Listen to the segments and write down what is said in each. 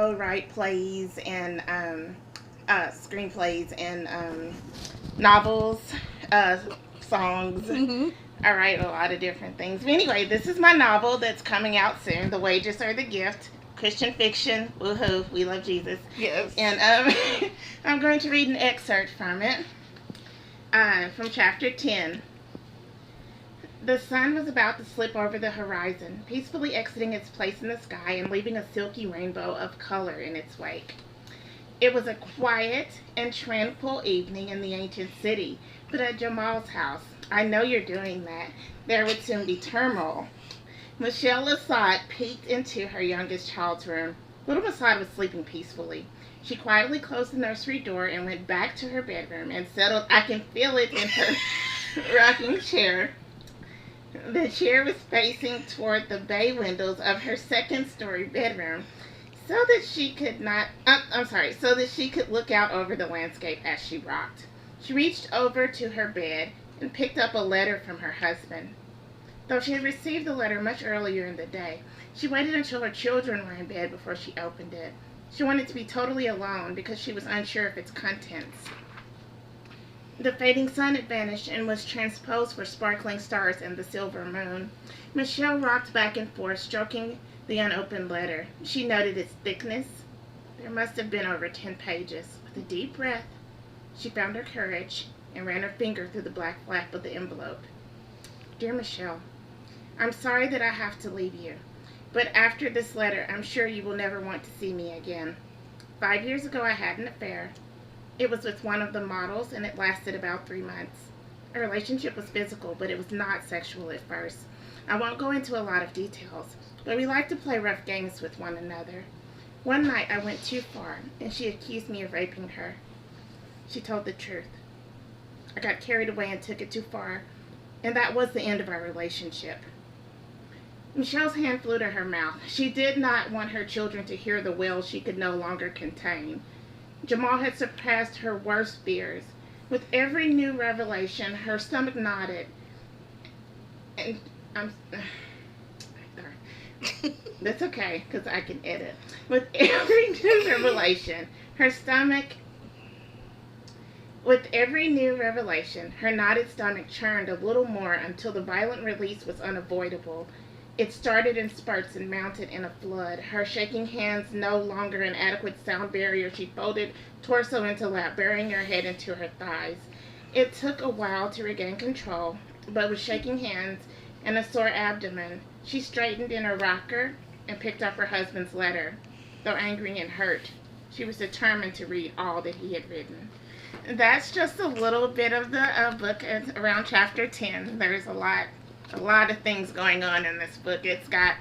Write plays and screenplays and novels, uh, songs. I write a lot of different things. But anyway, this is my novel that's coming out soon. The Wages Are the Gift. Christian fiction. Woohoo. We love Jesus. Yes. And I'm going to read an excerpt from it. From chapter 10. The sun was about to slip over the horizon, peacefully exiting its place in the sky and leaving a silky rainbow of color in its wake. It was a quiet and tranquil evening in the ancient city, but at Jamal's house, I know you're doing that, there would soon be turmoil. Michelle Lasad peeked into her youngest child's room. Little Masad was sleeping peacefully. She quietly closed the nursery door and went back to her bedroom and settled, I can feel it, in her rocking chair. The chair was facing toward the bay windows of her second-story bedroom, so that she could look out over the landscape as she rocked. She reached over to her bed and picked up a letter from her husband. Though she had received the letter much earlier in the day, she waited until her children were in bed before she opened it. She wanted to be totally alone because she was unsure of its contents. The fading sun had vanished and was transposed for sparkling stars and the silver moon. Michelle rocked back and forth, stroking the unopened letter. She noted its thickness. There must have been over 10 pages. With a deep breath, she found her courage and ran her finger through the black flap of the envelope. Dear Michelle, I'm sorry that I have to leave you, but after this letter, I'm sure you will never want to see me again. 5 years ago, I had an affair. It was with one of the models, and it lasted about 3 months. Our relationship was physical, but it was not sexual at first. I won't go into a lot of details, but we liked to play rough games with one another. One night, I went too far, and she accused me of raping her. She told the truth. I got carried away and took it too far, and that was the end of our relationship. Michelle's hand flew to her mouth. She did not want her children to hear the wail she could no longer contain. Jamal had surpassed her worst fears. With every new revelation, her stomach knotted. And that's okay, because I can edit. With every new revelation, her knotted stomach churned a little more until the violent release was unavoidable. It started in spurts and mounted in a flood. Her shaking hands no longer an adequate sound barrier, she folded torso into lap, burying her head into her thighs. It took a while to regain control, but with shaking hands and a sore abdomen, she straightened in her rocker and picked up her husband's letter. Though angry and hurt, she was determined to read all that he had written. That's just a little bit of the book around chapter 10. There's a lot of things going on in this book. It's got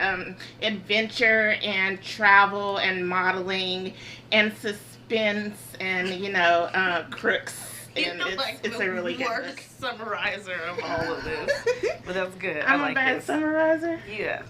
adventure and travel and modeling and suspense and crooks. And it's a really good book. Summarizer of all of this, but that's good. I'm a bad summarizer. Yeah.